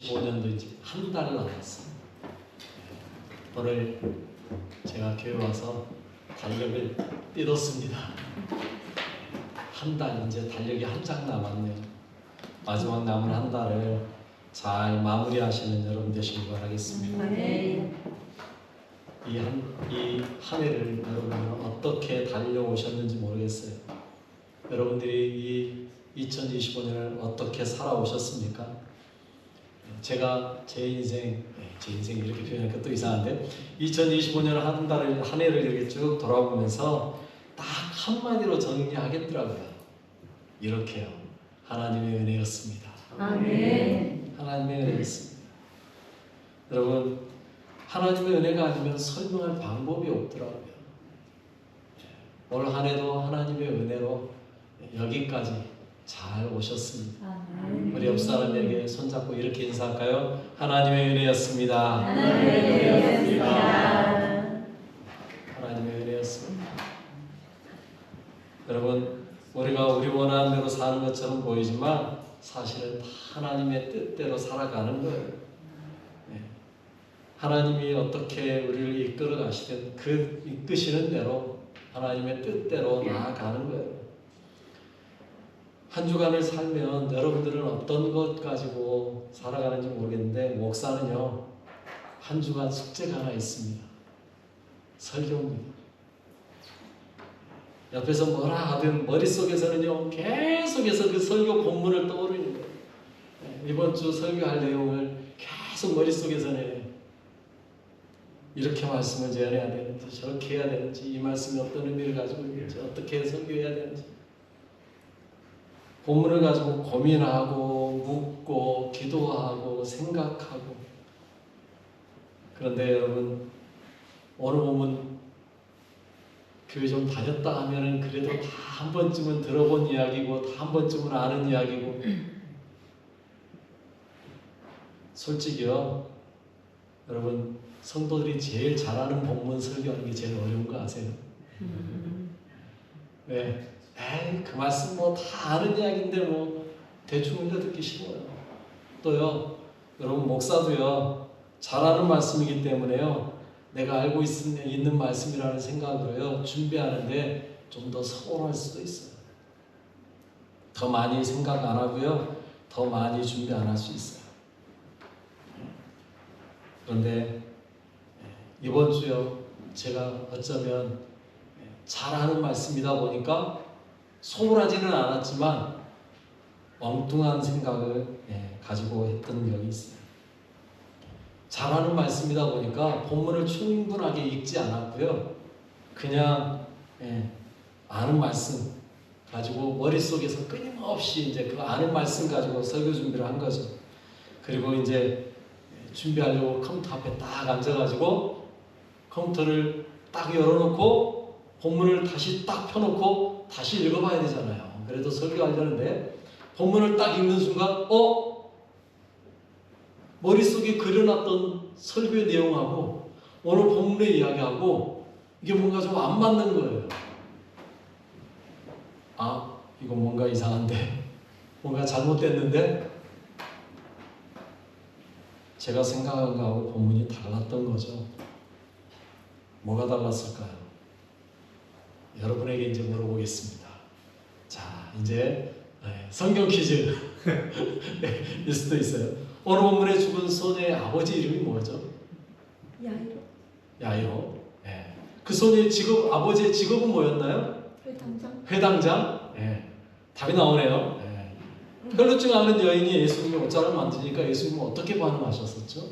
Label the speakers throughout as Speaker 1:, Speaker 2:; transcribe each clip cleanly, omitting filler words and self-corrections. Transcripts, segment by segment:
Speaker 1: 5년도 이제 한 달 남았어요. 오늘 제가 교회 와서 달력을 뜯었습니다. 한 달, 이제 달력이 한 장 남았네요. 마지막 남은 한 달을 잘 마무리하시는 여러분 되시길 바라겠습니다.
Speaker 2: 네.
Speaker 1: 이 한 해를 여러분은 어떻게 달려오셨는지 모르겠어요. 여러분들이 이 2025년을 어떻게 살아오셨습니까? 제가 제 인생 이렇게 표현하니까 또 이상한데 2025년 한 해를 이렇게 쭉 돌아보면서 딱 한마디로 정리하겠더라고요. 이렇게요. 하나님의 은혜였습니다.
Speaker 2: 아멘.
Speaker 1: 하나님의 은혜였습니다. 여러분, 하나님의 은혜가 아니면 설명할 방법이 없더라고요. 올 한 해도 하나님의 은혜로 여기까지 잘 오셨습니다.
Speaker 2: 아멘.
Speaker 1: 우리 옆 사람에게 손잡고 이렇게 인사할까요? 하나님의 은혜였습니다.
Speaker 2: 하나님의 은혜였습니다.
Speaker 1: 하나님의 은혜였습니다. 여러분, 우리가 우리 원하는 대로 사는 것처럼 보이지만 사실은 다 하나님의 뜻대로 살아가는 거예요. 네. 하나님이 어떻게 우리를 이끌어 가시든 그 이끄시는 대로 하나님의 뜻대로 나아가는 거예요. 한 주간을 살면 여러분들은 어떤 것 가지고 살아가는지 모르겠는데 목사는요, 한 주간 숙제가 하나 있습니다. 설교입니다. 옆에서 뭐라 하든 머릿속에서는요, 계속해서 그 설교 본문을 떠오르는 거예요. 이번 주 설교할 내용을 계속 머릿속에서는 이렇게 말씀을 전해야 되는지, 저렇게 해야 되는지, 이 말씀이 어떤 의미를 가지고 있는지, 어떻게 설교해야 되는지, 본문을 가지고 고민하고 묻고 기도하고 생각하고. 그런데 여러분, 오늘 보면 교회 좀 다녔다 하면은 그래도 다 한 번쯤은 들어본 이야기고 다 한 번쯤은 아는 이야기고. 솔직히요, 여러분, 성도들이 제일 잘하는 본문 설교하는 게 제일 어려운 거 아세요? 왜? 에이, 그 말씀 뭐 다 아는 이야기인데 뭐 대충 흘려 듣기 쉬워요. 또요, 여러분, 목사도요, 잘하는 말씀이기 때문에요, 내가 알고 있는 말씀이라는 생각으로요, 준비하는데 좀 더 서운할 수도 있어요. 더 많이 생각 안 하고요, 더 많이 준비 안 할 수 있어요. 그런데 이번 주요, 제가 어쩌면 잘하는 말씀이다 보니까 소홀하지는 않았지만 엉뚱한 생각을 가지고 했던 적이 있어요. 잘하는 말씀이다 보니까 본문을 충분하게 읽지 않았고요, 그냥 아는 말씀 가지고 머릿속에서 끊임없이 이제 그 아는 말씀 가지고 설교 준비를 한 거죠. 그리고 이제 준비하려고 컴퓨터 앞에 딱 앉아가지고 컴퓨터를 딱 열어놓고 본문을 다시 딱 펴놓고 다시 읽어봐야 되잖아요. 그래도 설교하려는데 본문을 딱 읽는 순간 머릿속에 그려놨던 설교의 내용하고 오늘 본문의 이야기하고 이게 뭔가 좀 안 맞는 거예요. 아, 이거 뭔가 이상한데, 뭔가 잘못됐는데, 제가 생각한 거하고 본문이 달랐던 거죠. 뭐가 달랐을까요? 여러분에게 이제 물어보겠습니다. 자, 이제 성경 퀴즈 일 수도 있어요. 오늘 본문에 죽은 소녀의 아버지 이름이 뭐죠? 야이로. 네. 그 소녀의 아버지의 직업은 뭐였나요? 회당장. 네. 답이 나오네요. 네. 혈루증 앓는 여인이 예수님이 옷자를 만지니까 예수님은 어떻게 반응하셨었죠?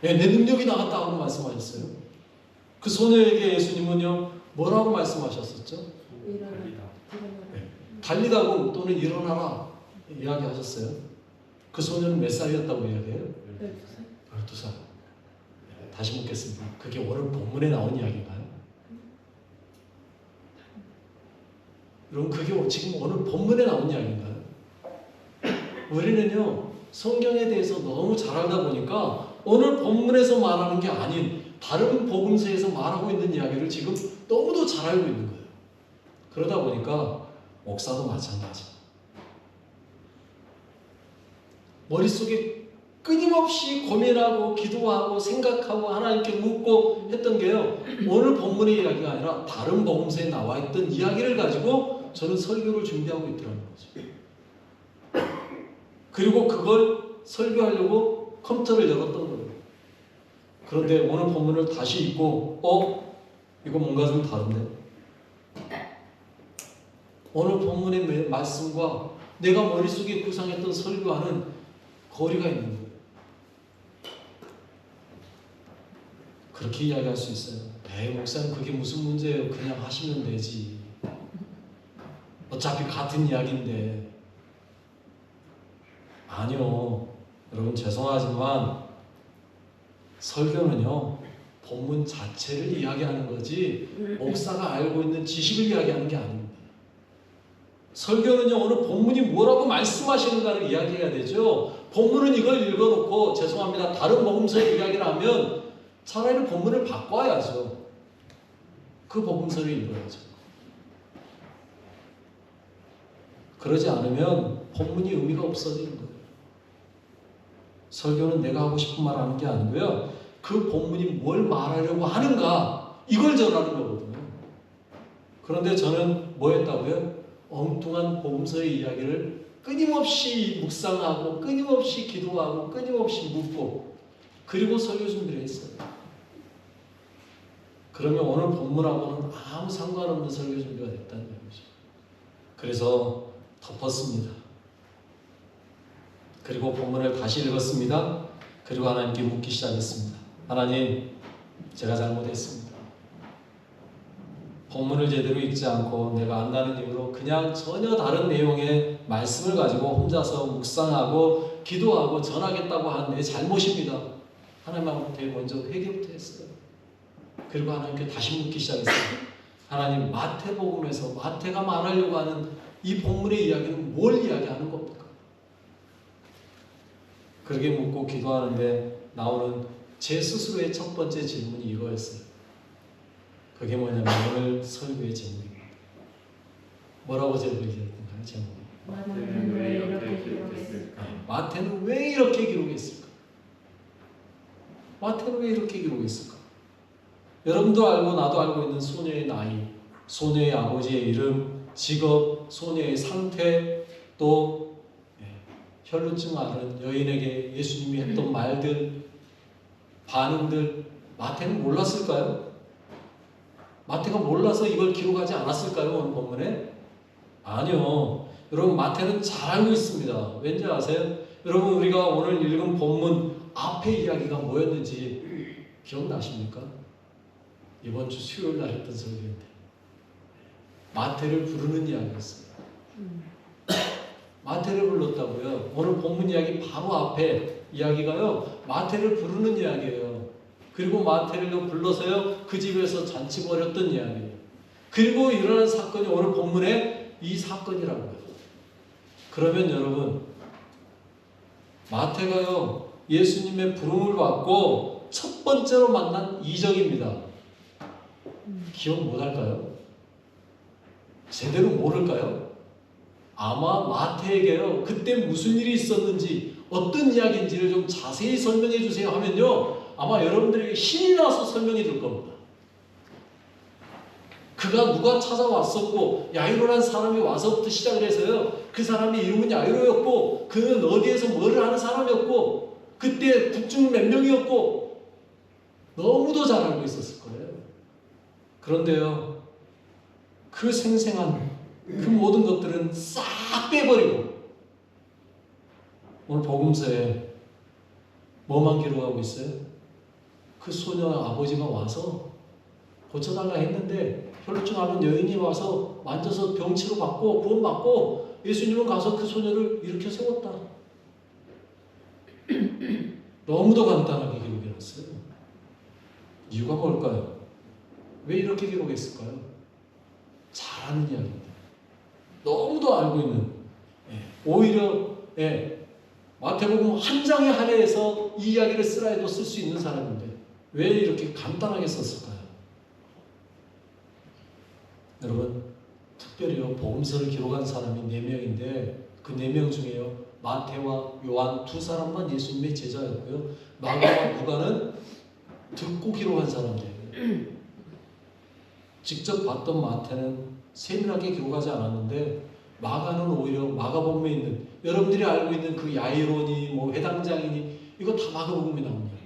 Speaker 1: 내 능력이 나갔다고 말씀하셨어요. 그 소녀에게 예수님은요, 뭐라고 말씀하셨었죠? 달리다고 또는 일어나라 이야기하셨어요. 그 소녀는 몇 살이었다고 이야기해요? 12살. 다시 묻겠습니다. 그게 오늘 본문에 나온 이야기인가요? 여러분, 그게 지금 오늘 본문에 나온 이야기인가요? 우리는요, 성경에 대해서 너무 잘 알다 보니까 오늘 본문에서 말하는 게 아닌 다른 복음서에서 말하고 있는 이야기를 지금 너무도 잘 알고 있는 거예요. 그러다 보니까 목사도 마찬가지. 머릿속에 끊임없이 고민하고 기도하고 생각하고 하나님께 묻고 했던 게요. 오늘 본문의 이야기가 아니라 다른 복음서에 나와 있던 이야기를 가지고 저는 설교를 준비하고 있더라는 거죠. 그리고 그걸 설교하려고 컴퓨터를 열었던 거예요. 그런데 오늘 본문을 다시 읽고 이거 뭔가 좀 다른데? 오늘 본문의 말씀과 내가 머릿속에 구상했던 설교와는 거리가 있는 거예요. 그렇게 이야기할 수 있어요. 목사님 그게 무슨 문제예요? 그냥 하시면 되지. 어차피 같은 이야기인데. 아니요. 여러분 죄송하지만 설교는요. 본문 자체를 이야기하는 거지 목사가 알고 있는 지식을 이야기하는 게 아닙니다. 설교는요. 오늘 본문이 뭐라고 말씀하시는가를 이야기해야 되죠. 본문은 이걸 읽어놓고 죄송합니다. 다른 복음서의 이야기를 하면 차라리 본문을 바꿔야죠. 그 복음서를 읽어야죠. 그러지 않으면 본문이 의미가 없어지는 거예요. 설교는 내가 하고 싶은 말 하는 게 아니고요. 그 본문이 뭘 말하려고 하는가 이걸 전하는 거거든요. 그런데 저는 뭐 했다고요? 엉뚱한 복음서의 이야기를 끊임없이 묵상하고 끊임없이 기도하고 끊임없이 묻고 그리고 설교 준비를 했어요. 그러면 오늘 본문하고는 아무 상관없는 설교 준비가 됐다는 거죠. 그래서 덮었습니다. 그리고 본문을 다시 읽었습니다. 그리고 하나님께 묻기 시작했습니다. 하나님, 제가 잘못했습니다. 본문을 제대로 읽지 않고 내가 안다는 이유로 그냥 전혀 다른 내용의 말씀을 가지고 혼자서 묵상하고 기도하고 전하겠다고 한 내 잘못입니다. 하나님한테 먼저 회개부터 했어요. 그리고 하나님께 다시 묻기 시작했어요. 하나님, 마태복음에서 마태가 말하려고 하는 이 본문의 이야기는 뭘 이야기하는 겁니까? 그렇게 묻고 기도하는데 나오는 제 스스로의 첫 번째 질문이 이거였어요. 그게 뭐냐면 오늘 설교의 제목입니다. 뭐라고 제목이 되었던가요? 제목이.
Speaker 2: 마태는 왜 이렇게 기록했을까?
Speaker 1: 마태는 왜 이렇게 기록했을까? 마태는 왜 이렇게 기록했을까? 여러분도 알고 나도 알고 있는 소녀의 나이, 소녀의 아버지의 이름, 직업, 소녀의 상태, 또 혈루증 앓은 여인에게 예수님이 했던 말들, 반응들 마태는 몰랐을까요? 마태가 몰라서 이걸 기록하지 않았을까요? 오늘 본문에? 아니요. 여러분 마태는 잘 알고 있습니다. 왠지 아세요? 여러분 우리가 오늘 읽은 본문 앞에 이야기가 뭐였는지 기억나십니까? 이번 주 수요일 날 했던 설교인데 마태를 부르는 이야기였어요. 마태를 불렀다고요. 오늘 본문 이야기 바로 앞에 이야기가요. 마태를 부르는 이야기예요. 그리고 마태를 불러서요. 그 집에서 잔치 벌였던 이야기예요. 그리고 일어난 사건이 오늘 본문에 이 사건이라고요. 그러면 여러분 마태가요. 예수님의 부름을 받고 첫 번째로 만난 이적입니다. 기억 못할까요? 제대로 모를까요? 아마 마태에게요. 그때 무슨 일이 있었는지 어떤 이야기인지를 좀 자세히 설명해 주세요 하면요. 아마 여러분들에게 신이 나서 설명해 줄 겁니다. 그가 누가 찾아왔었고 야이로라는 사람이 와서부터 시작을 해서요. 그 사람의 이름은 야이로였고 그는 어디에서 뭐를 하는 사람이었고 그때 국중 몇 명이었고 너무도 잘 알고 있었을 거예요. 그런데요. 그 생생한 그 모든 것들은 싹 빼버리고 오늘 복음서에 뭐만 기록하고 있어요? 그 소녀 아버지가 와서 고쳐달라 했는데 혈루증 앓은 여인이 와서 만져서 병치료 받고 구원받고 예수님은 가서 그 소녀를 일으켜 세웠다. 너무도 간단하게 기록해놨어요. 이유가 뭘까요? 왜 이렇게 기록했을까요? 잘하는 이야기입니다. 너무도 알고 있는 오히려 마태복음 한 장에 할애해서 이 이야기를 쓰라 해도 쓸 수 있는 사람인데 왜 이렇게 간단하게 썼을까요? 여러분 특별히요 복음서를 기록한 사람이 4명인데 그 4명 중에요 마태와 요한 두 사람만 예수님의 제자였고요. 마가와 누가는 듣고 기록한 사람들이에요. 직접 봤던 마태는 세밀하게 기록하지 않았는데 마가는 오히려 마가복음에 있는 여러분들이 알고 있는 그 야이로니 뭐 회당장이니 이거 다 마가복음에 나옵니다.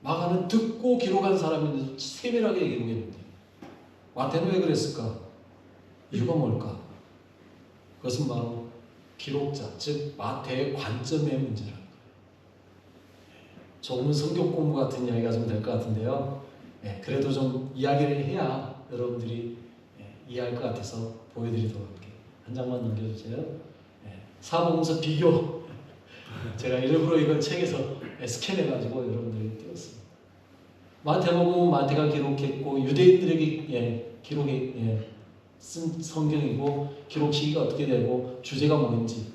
Speaker 1: 마가는 듣고 기록한 사람인데도 세밀하게 기록했는데 마태는 왜 그랬을까? 이유가 뭘까? 그것은 바로 기록자, 즉 마태의 관점의 문제라는 거예요. 조금은 성경 공부 같은 이야기가 좀 될 것 같은데요. 그래도 좀 이야기를 해야 여러분들이 이해할 것 같아서 보여드리도록 할게요. 한 장만 넘겨주세요. 사복음서 비교. 제가 일부러 이걸 책에서 스캔해가지고 여러분들에게 띄웠습니다. 마태복음은 마태가 기록했고 유대인들에게 쓴 성경이고 기록 시기가 어떻게 되고 주제가 뭔지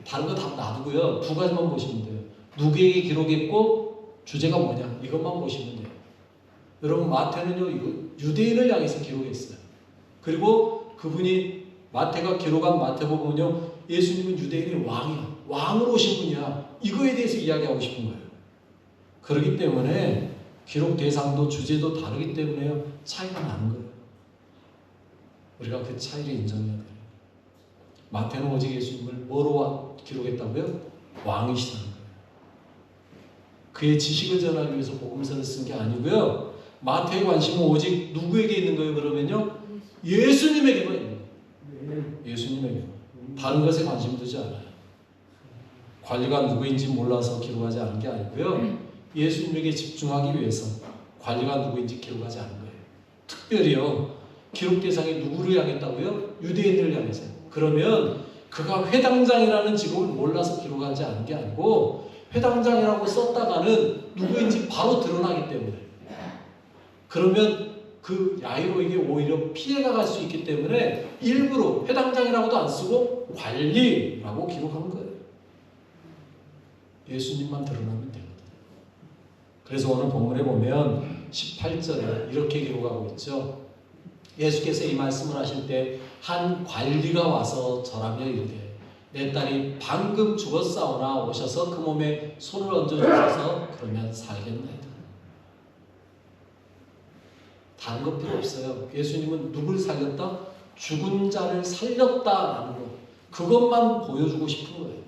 Speaker 1: 다른 거 다 놔두고요. 두 가지만 보시면 돼요. 누구에게 기록했고 주제가 뭐냐 이것만 보시면 돼요. 여러분 마태는요 이거 유대인을 향해서 기록했어요. 그리고 그분이 마태가 기록한 마태복음은요 예수님은 유대인의 왕이야. 왕으로 오신 분이야. 이거에 대해서 이야기하고 싶은 거예요. 그렇기 때문에 기록 대상도 주제도 다르기 때문에 차이가 나는 거예요. 우리가 그 차이를 인정해야 돼요. 마태는 오직 예수님을 뭐로 기록했다고요? 왕이시다는 거예요. 그의 지식을 전하기 위해서 복음서를 쓴 게 아니고요. 마태의 관심은 오직 누구에게 있는 거예요? 그러면요 예수님에게만 있는 거예요. 예수님에게. 다른 것에 관심 두지 않아요. 관리가 누구인지 몰라서 기록하지 않은 게 아니고요. 예수님에게 집중하기 위해서 관리가 누구인지 기록하지 않은 거예요. 특별히요. 기록 대상이 누구를 향했다고요? 유대인을 향해서. 그러면 그가 회당장이라는 직업을 몰라서 기록하지 않은 게 아니고 회당장이라고 썼다가는 누구인지 바로 드러나기 때문에 그러면 그 야이로에게 오히려 피해가 갈 수 있기 때문에 일부러 회당장이라고도 안 쓰고 관리라고 기록한 거예요. 예수님만 드러나면 되거든요. 그래서 오늘 본문에 보면 18절에 이렇게 기록하고 있죠. 예수께서 이 말씀을 하실 때 한 관리가 와서 절하며 이르되 내 딸이 방금 죽었사오나 오셔서 그 몸에 손을 얹어주셔서 그러면 살겠나이다. 다른 것 필요 없어요. 예수님은 누굴 살렸다? 죽은 자를 살렸다라는 것. 그것만 보여주고 싶은 거예요.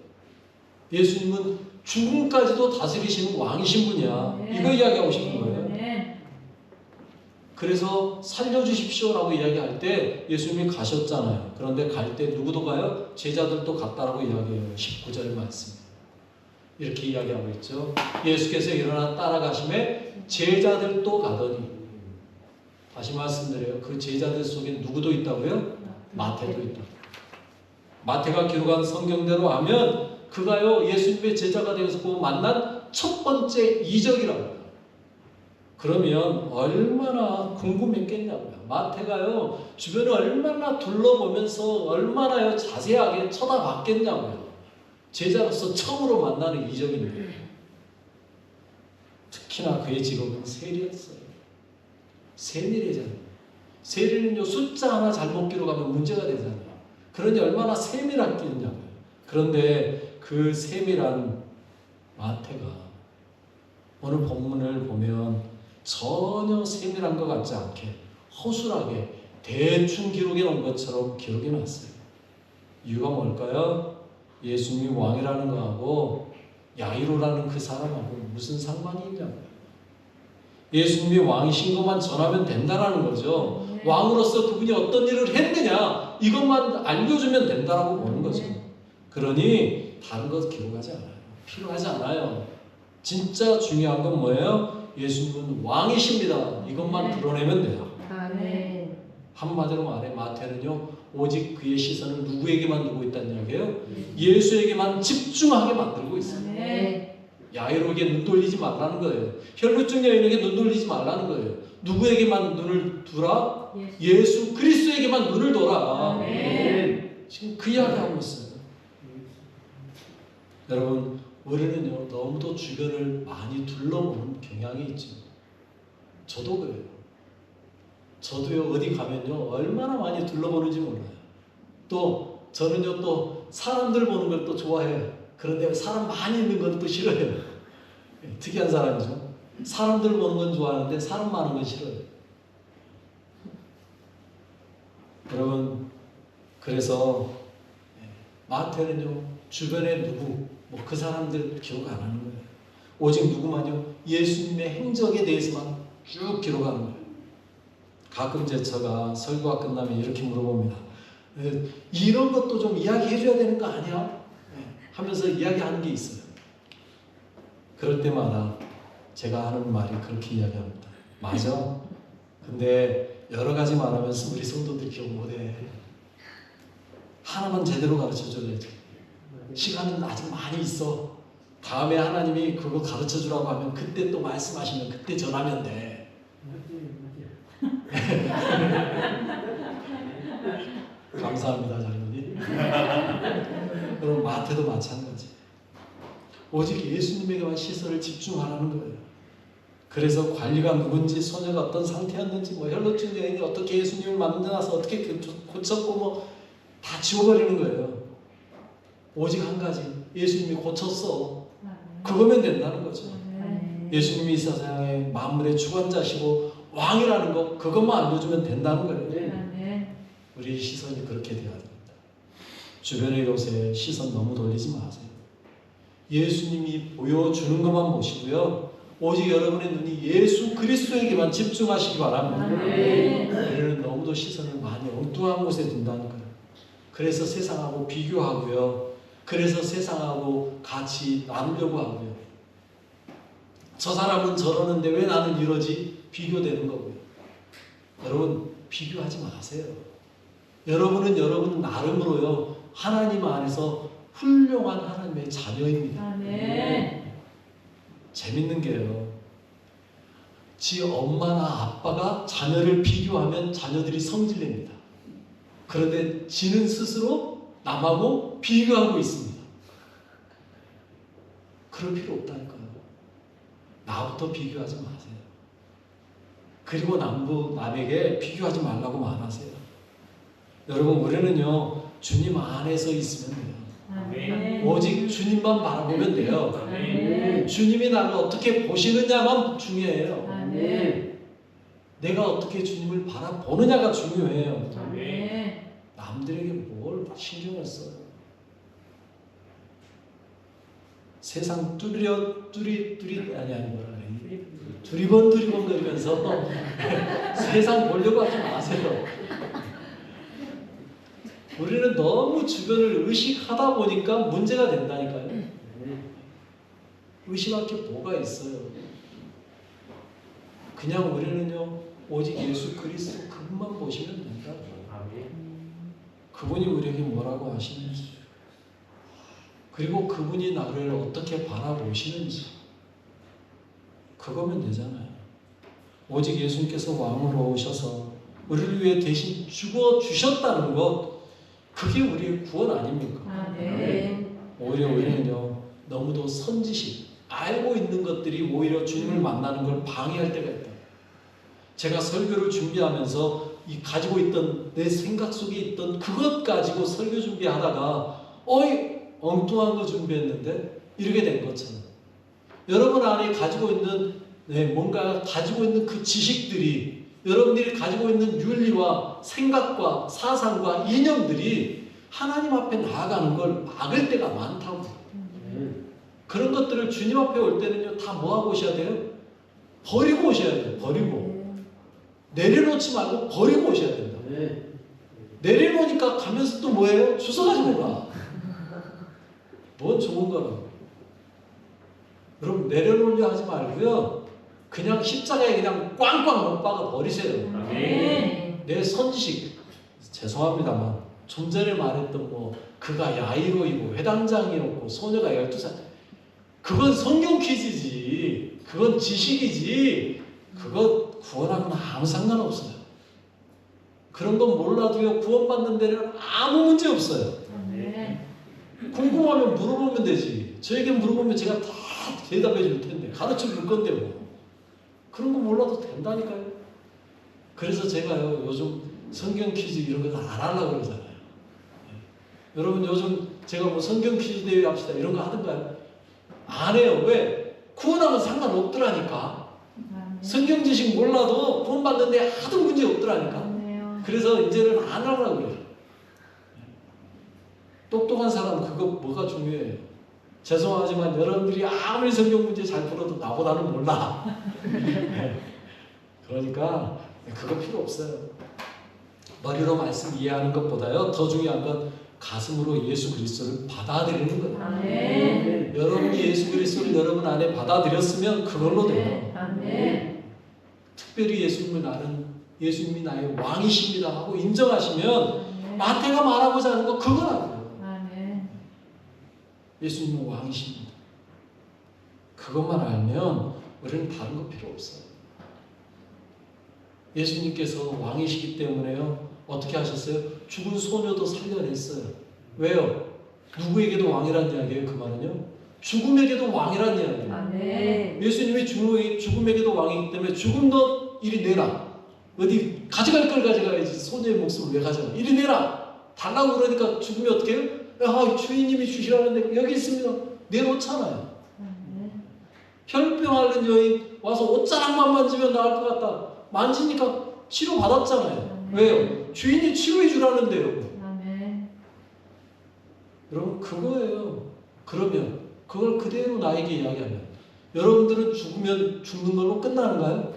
Speaker 1: 예수님은 죽음까지도 다스리시는 왕이신 분이야. 이거 이야기하고 싶은 거예요. 그래서 살려주십시오라고 이야기할 때 예수님이 가셨잖아요. 그런데 갈 때 누구도 가요? 제자들도 갔다라고 이야기해요. 19절 말씀. 이렇게 이야기하고 있죠. 예수께서 일어나 따라가심에 제자들도 가더니 다시 말씀드려요. 그 제자들 속에 누구도 있다고요? 마태도 있다. 마태가 기록한 성경대로 하면 그가요 예수님의 제자가 되어서 만난 첫 번째 이적이라고. 그러면 얼마나 궁금했겠냐고요. 마태가요 주변을 얼마나 둘러보면서 얼마나 자세하게 쳐다봤겠냐고요. 제자로서 처음으로 만나는 이적인데 특히나 그의 직업은 세리였어요. 세밀해잖아요. 세리는요 숫자 하나 잘못 기록하면 문제가 되잖아요. 그러니 얼마나 세밀했겠냐고요. 그런데 그 세밀한 마태가 오늘 본문을 보면 전혀 세밀한 것 같지 않게 허술하게 대충 기록해 놓은 것처럼 기록해 놨어요. 이유가 뭘까요? 예수님이 왕이라는 거하고 야이로라는 그 사람하고 무슨 상관이 있냐고요. 예수님이 왕이신 것만 전하면 된다라는 거죠. 왕으로서 그분이 어떤 일을 했느냐 이것만 알려주면 된다라고 보는 거죠. 그러니 다른 것 기록하지 않아요. 필요하지 않아요. 진짜 중요한 건 뭐예요? 예수님은 왕이십니다. 이것만 드러내면 돼요.
Speaker 2: 아멘.
Speaker 1: 한마디로 말해 마태는요 오직 그의 시선을 누구에게만 두고 있다는 이야기예요? 예수에게만 집중하게 만들고 있어요. 야이로에게 눈 돌리지 말라는 거예요. 혈루증 여인에게 눈 돌리지 말라는 거예요. 누구에게만 눈을 두라? 예수 그리스도에게만 눈을 둬라. 지금 그 이야기하고 있어요. 여러분 우리는요 너무도 주변을 많이 둘러보는 경향이 있죠. 저도 그래요. 저도요 어디 가면요 얼마나 많이 둘러보는지 몰라요. 또 저는요 또 사람들 보는 걸 또 좋아해요. 그런데 사람 많이 있는 건 또 싫어해요. 특이한 사람이죠. 사람들 보는 건 좋아하는데 사람 많은 건 싫어요. 여러분, 그래서 마태는요, 주변에 누구, 뭐 그 사람들 기록 안 하는 거예요. 오직 누구만요? 예수님의 행적에 대해서만 쭉 기록하는 거예요. 가끔 제가 설교가 끝나면 이렇게 물어봅니다. 이런 것도 좀 이야기해 줘야 되는 거 아니야? 하면서 이야기하는 게 있어요. 그럴 때마다 제가 하는 말이 그렇게 이야기합니다. 맞아. 근데 여러 가지 말하면서 우리 성도들 기억 못해. 하나만 제대로 가르쳐 줘야지. 시간은 아직 많이 있어. 다음에 하나님이 그거 가르쳐 주라고 하면 그때 또 말씀하시면 그때 전하면 돼. 감사합니다, 장로님. 그럼 마태도 마찬가지. 오직 예수님에게만 시선을 집중하라는 거예요. 그래서 관리가 누군지, 소녀가 어떤 상태였는지, 뭐 혈루증 여인이 어떻게 예수님을 만나서 어떻게 고쳤고 뭐 다 지워버리는 거예요. 오직 한 가지, 예수님이 고쳤어. 그거면 된다는 거죠. 예수님이 이 세상에 만물의 주관자시고 왕이라는 거, 그것만 알려주면 된다는 거예요. 우리 시선이 그렇게 돼야 됩니다. 주변의 것에 시선 너무 돌리지 마세요. 예수님이 보여주는 것만 보시고요. 오직 여러분의 눈이 예수 그리스도에게만 집중하시기 바랍니다. 우리는 너무도 시선을 많이 엉뚱한 곳에 둔다는 거예요. 그래서 세상하고 비교하고요. 그래서 세상하고 같이 나누려고 하고요. 저 사람은 저러는데 왜 나는 이러지? 비교되는 거고요. 여러분, 비교하지 마세요. 여러분은 여러분 나름으로요, 하나님 안에서 훌륭한 하나님의 자녀입니다. 재밌는 게요, 지 엄마나 아빠가 자녀를 비교하면 자녀들이 성질냅니다. 그런데 지는 스스로 남하고 비교하고 있습니다. 그럴 필요 없다니까요. 나부터 비교하지 마세요. 그리고 남에게 비교하지 말라고만 하세요. 여러분, 우리는요, 주님 안에서 있으면 돼요. 오직 주님만 바라보면 돼요. 주님이 나를 어떻게 보시느냐만 중요해요. 내가 어떻게 주님을 바라보느냐가 중요해요. 남들에게 뭘 신경을 써요. 세상 두리번 거리면서 세상 보려고 하지 마세요. 우리는 너무 주변을 의식하다 보니까 문제가 된다니까요. 의식할 게 뭐가 있어요. 그냥 우리는요, 오직 예수 그리스도 그분만 보시면 된다. 그분이 우리에게 뭐라고 하시는지, 그리고 그분이 나를 어떻게 바라보시는지, 그거면 되잖아요. 오직 예수님께서 왕으로 오셔서 우리를 위해 대신 죽어주셨다는 것, 그게 우리의 구원 아닙니까? 오히려 우리는요, 너무도 선지식, 알고 있는 것들이 오히려 주님을 만나는 걸 방해할 때가 있다. 제가 설교를 준비하면서 이 가지고 있던 내 생각 속에 있던 그것 가지고 설교 준비하다가 엉뚱한 거 준비했는데 이렇게 된 것처럼, 여러분 안에 가지고 있는 뭔가 가지고 있는 그 지식들이, 여러분들이 가지고 있는 윤리와 생각과 사상과 이념들이 하나님 앞에 나아가는 걸 막을 때가 많다고. 그런 것들을 주님 앞에 올 때는요, 다 뭐하고 오셔야 돼요? 버리고 오셔야 돼요. 버리고. 내려놓지 말고 버리고 오셔야 된다. 내려놓으니까 가면서 또 뭐예요? 주워가지고 가. 뭔 좋은 거라고. 여러분, 내려놓으려 하지 말고요, 그냥 십자가에 그냥 꽝꽝 못 박아 버리세요. 내 선지식, 죄송합니다만 좀 전에 말했던 뭐 그가 야이로이고 회당장이었고 소녀가 12살, 그건 성경 퀴즈지, 그건 지식이지, 그거 구원하고는 아무 상관없어요. 그런 건 몰라도요, 구원받는 데는 아무 문제 없어요. 궁금하면 물어보면 되지. 저에게 물어보면 제가 다 대답해 줄 텐데, 가르쳐 줄 건데 뭐. 그런 거 몰라도 된다니까요. 그래서 제가요, 요즘 성경 퀴즈 이런 거 안 하려고 그러잖아요. 여러분, 요즘 제가 뭐 성경 퀴즈 대회 합시다 이런 거 하던가요? 안 해요. 왜? 구원하면 상관없더라니까. 성경 지식 몰라도 구원 받는데 하도 문제 없더라니까. 그래서 이제는 안 하려고 그래요. 똑똑한 사람 그거 뭐가 중요해요? 죄송하지만 여러분들이 아무리 성경 문제 잘 풀어도 나보다는 몰라. 그러니까 그거 필요 없어요. 머리로 말씀 이해하는 것보다요 더 중요한 건 가슴으로 예수 그리스도를 받아들이는 거예요.
Speaker 2: 아멘.
Speaker 1: 여러분이 예수 그리스도를 여러분 안에 받아들였으면 그걸로 돼요.
Speaker 2: 아멘.
Speaker 1: 특별히 예수님이 나의 왕이십니다 하고 인정하시면 마태가 말하고자 하는 거 그거라고요. 예수님은 왕이십니다. 그것만 알면 우리는 다른 거 필요 없어요. 예수님께서 왕이시기 때문에요. 어떻게 하셨어요? 죽은 소녀도 살려냈어요. 왜요? 누구에게도 왕이란 이야기예요. 그 말은요. 죽음에게도 왕이란 이야기예요.
Speaker 2: 아멘.
Speaker 1: 예수님이 죽음에게도 왕이기 때문에 죽음 너 이리 내라. 어디 가져갈 걸 가져가야지. 소녀의 목숨을 왜 가져가? 이리 내라. 달라고 그러니까 죽음이 어떻게 해요? 아, 주인님이 주시라는데 여기 있습니다. 내놓잖아요. 혈병 앓는 여인 와서 옷자락만 만지면 나을 것 같다. 만지니까 치료 받았잖아요. 왜요? 주인이 치료해 주라는데요. 여러분 그거예요. 그러면 그걸 그대로 나에게 이야기하면 여러분들은 죽으면 죽는 걸로 끝나는가요?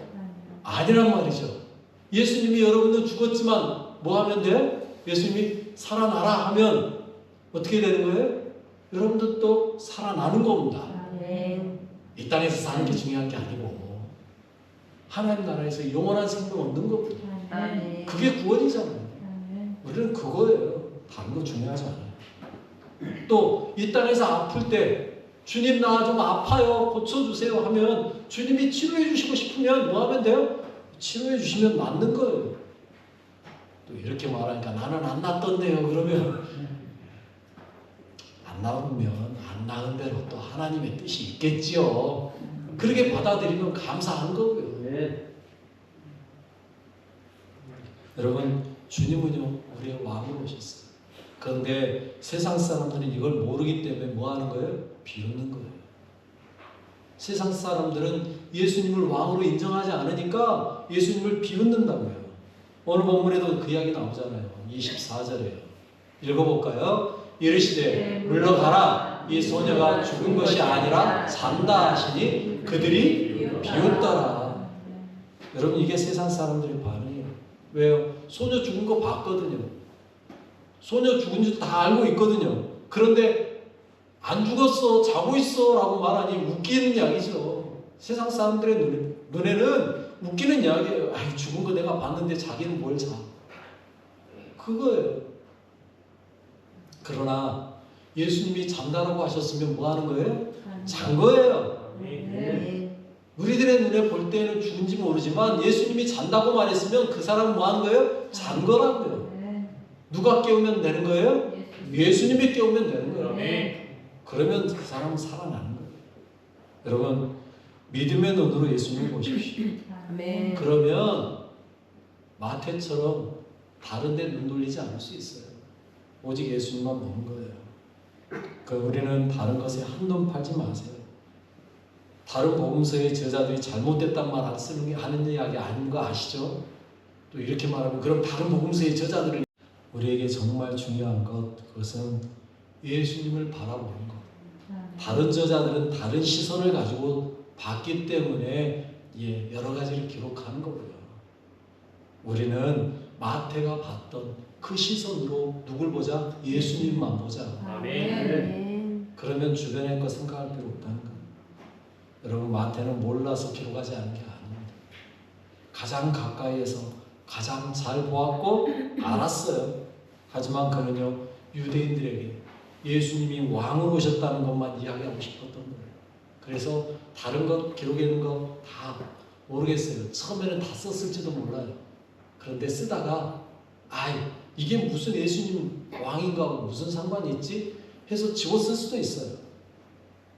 Speaker 1: 아니란 말이죠. 예수님이 여러분들 죽었지만 뭐 하면 돼요? 예수님이 살아나라 하면 어떻게 되는 거예요? 여러분들 또 살아나는 겁니다. 이 땅에서 사는 게 중요한 게 아니고 하나님 나라에서 영원한 생명 얻는 겁니다. 그게 구원이잖아요. 우리는 그거예요. 다른 거 중요하지 않아요. 또 이 땅에서 아플 때 주님 나 좀 아파요 고쳐주세요 하면 주님이 치료해 주시고 싶으면 뭐 하면 돼요? 치료해 주시면 낫는 거예요. 또 이렇게 말하니까 나는 안 낫던데요. 그러면 안 나오면 안 나은 대로 또 하나님의 뜻이 있겠지요. 그렇게 받아들이면 감사한 거고요. 여러분 주님은요 우리의 왕으로 오셨어요. 그런데 세상 사람들은 이걸 모르기 때문에 뭐 하는 거예요? 비웃는 거예요. 세상 사람들은 예수님을 왕으로 인정하지 않으니까 예수님을 비웃는다고요. 오늘 본문에도 그 이야기 나오잖아요. 24절에요. 읽어볼까요? 이르시되 물러가라. 이 소녀가 죽은 것이 아니라 산다 하시니 그들이 비웃더라. 여러분 이게 세상 사람들의 반응이에요. 왜요? 소녀 죽은 거 봤거든요. 소녀 죽은 줄 다 알고 있거든요. 그런데 안 죽었어 자고 있어 라고 말하니 웃기는 이야기죠. 세상 사람들의 눈에는 웃기는 이야기예요. 아이 죽은 거 내가 봤는데 자기는 뭘 자. 그거예요. 그러나 예수님이 잔다라고 하셨으면 뭐 하는 거예요? 잔 거예요. 우리들의 눈에 볼 때는 죽은지 모르지만 예수님이 잔다고 말했으면 그 사람은 뭐 하는 거예요? 잔 거라고요. 누가 깨우면 되는 거예요? 예수님이 깨우면 되는 거예요. 그러면 그 사람은 살아나는 거예요. 여러분 믿음의 눈으로 예수님을 보십시오. 그러면 마태처럼 다른 데 눈 돌리지 않을 수 있어요. 오직 예수님만 보는 거예요. 우리는 다른 것에 한눈 팔지 마세요. 다른 복음서의 저자들이 잘못됐단 말 하는 이야기 아닌 거 아시죠? 또 이렇게 말하면 그럼 다른 복음서의 저자들은 우리에게 정말 중요한 것 그것은 예수님을 바라보는 것. 다른 저자들은 다른 시선을 가지고 봤기 때문에 여러 가지를 기록하는 거고요. 우리는 마태가 봤던 그 시선으로 누굴 보자? 예수님만 보자. 그러면 주변의 거 생각할 필요 없다는 거예요. 여러분 마태는 몰라서 기록하지 않은 게 아닙니다. 가장 가까이에서 가장 잘 보았고 알았어요. 하지만 그는요 유대인들에게 예수님이 왕으로 오셨다는 것만 이야기하고 싶었던 거예요. 그래서 다른 것 기록해 있는 거 다 모르겠어요. 처음에는 다 썼을지도 몰라요. 그런데 쓰다가 이게 무슨 예수님 왕인가 무슨 상관이 있지? 해서 지웠을 수도 있어요.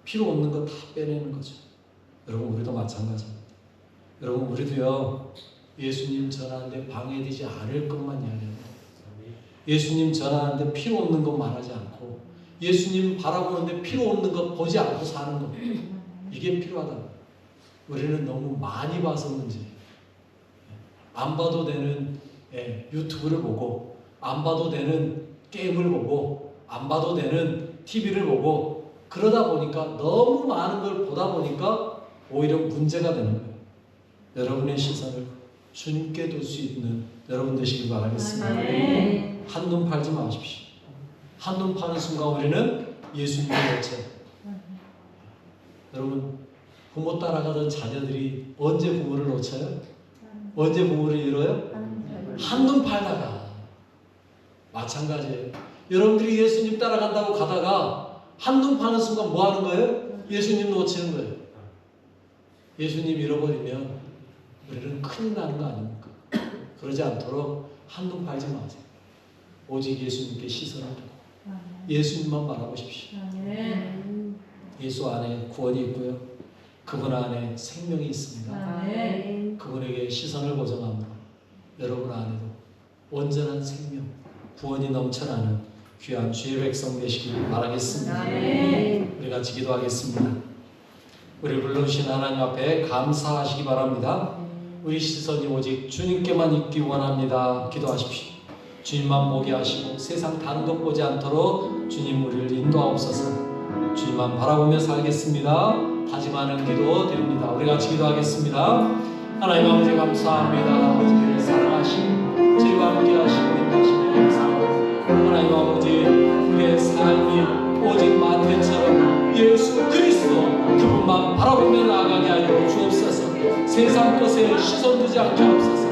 Speaker 1: 필요 없는 거 다 빼내는 거죠. 여러분 우리도 마찬가지입니다. 여러분 우리도요 예수님 전하는데 방해되지 않을 것만 이야기합니다. 예수님 전하는데 필요 없는 것 말하지 않고 예수님 바라보는데 필요 없는 것 보지 않고 사는 것. 이게 필요하다. 우리는 너무 많이 봐서 문제. 안 봐도 되는 유튜브를 보고, 안 봐도 되는 게임을 보고, 안 봐도 되는 TV를 보고, 그러다 보니까 너무 많은 걸 보다 보니까 오히려 문제가 되는 거예요. 여러분의 시선을 주님께 둘 수 있는 여러분 되시길 바라겠습니다.
Speaker 2: 아멘.
Speaker 1: 한눈 팔지 마십시오. 한눈 파는 순간 우리는 예수님을 놓쳐요. 여러분, 부모 따라가던 자녀들이 언제 부모를 놓쳐요? 언제 부모를 잃어요? 한눈 팔다가. 마찬가지예요. 여러분들이 예수님 따라간다고 가다가 한눈 파는 순간 뭐 하는 거예요? 예수님 놓치는 거예요. 예수님 잃어버리면 우리는 큰일 나는 거 아닙니까? 그러지 않도록 한눈 팔지 마세요. 오직 예수님께 시선을 두고 예수님만 바라보십시오. 예수 안에 구원이 있고요. 그분 안에 생명이 있습니다. 그분에게 시선을 고정함으로 여러분 안에도 온전한 생명, 구원이 넘쳐나는 귀한 주의 백성 되시길 바라겠습니다. 우리 같이 기도하겠습니다. 우리 불러주신 하나님 앞에 감사하시기 바랍니다. 우리 시선이 오직 주님께만 있기 원합니다. 기도하십시오. 주님만 보게 하시고 세상 다른 것 보지 않도록 주님 우리를 인도하옵소서. 주님만 바라보며 살겠습니다. 다짐하는 기도 드립니다. 우리 같이 기도하겠습니다. 하나님 아버지 감사합니다. 저희를 사랑하시고 저희와 함께 하시고 인도하시는 감사합니다. 하나님 아버지 우리의 삶이 오직 마태처럼 예수 그리스도 그분만 바라보며 나아가게 하여 주옵소서. 세상 것에 시선 두지 않게 하옵소서.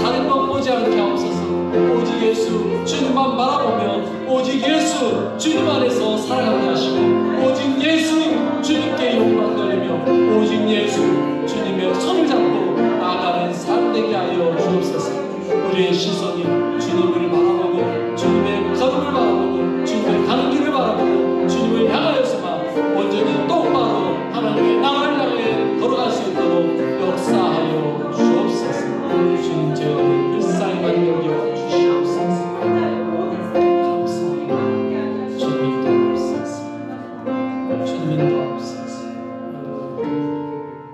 Speaker 1: 다른 것 보지 않게 하옵소서. 오직 예수 주님만 바라보며 오직 예수 주님 안에서 살아가게 하시고 오직 예수 주님께 영광 돌리며 오직 예수 주님의 손을 잡고 나아가는 삶 되게 하여 주옵소서. 우리의 시선이 주님을 바라보고 주님의 걸음을 바라보고 주님의 가는 길을 바라보고 주님을 향하여서만 온전히 똑바로 하나님의 나라를 향해 걸어갈 수 있도록 역사하여 주옵소서. 주님 저희를 불쌍히만 여겨 주시옵소서. 감사합니다. 주님 도옵소서. 주님 도옵소서.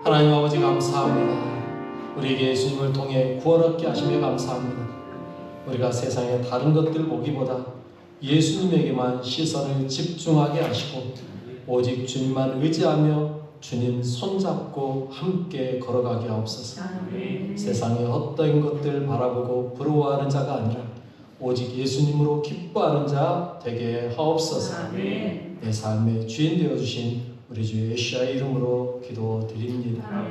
Speaker 1: 하나님 아버지 감사합니다. 우리에게 예수님을 통해 구원 얻게 하심에 감사합니다. 우리가 세상의 다른 것들 보기보다 예수님에게만 시선을 집중하게 하시고 오직 주님만 의지하며 주님 손잡고 함께 걸어가게 하옵소서. 세상의 헛된 것들 바라보고 부러워하는 자가 아니라 오직 예수님으로 기뻐하는 자 되게 하옵소서. 내 삶의 주인 되어주신 우리 주 예수의 이름으로 기도드립니다.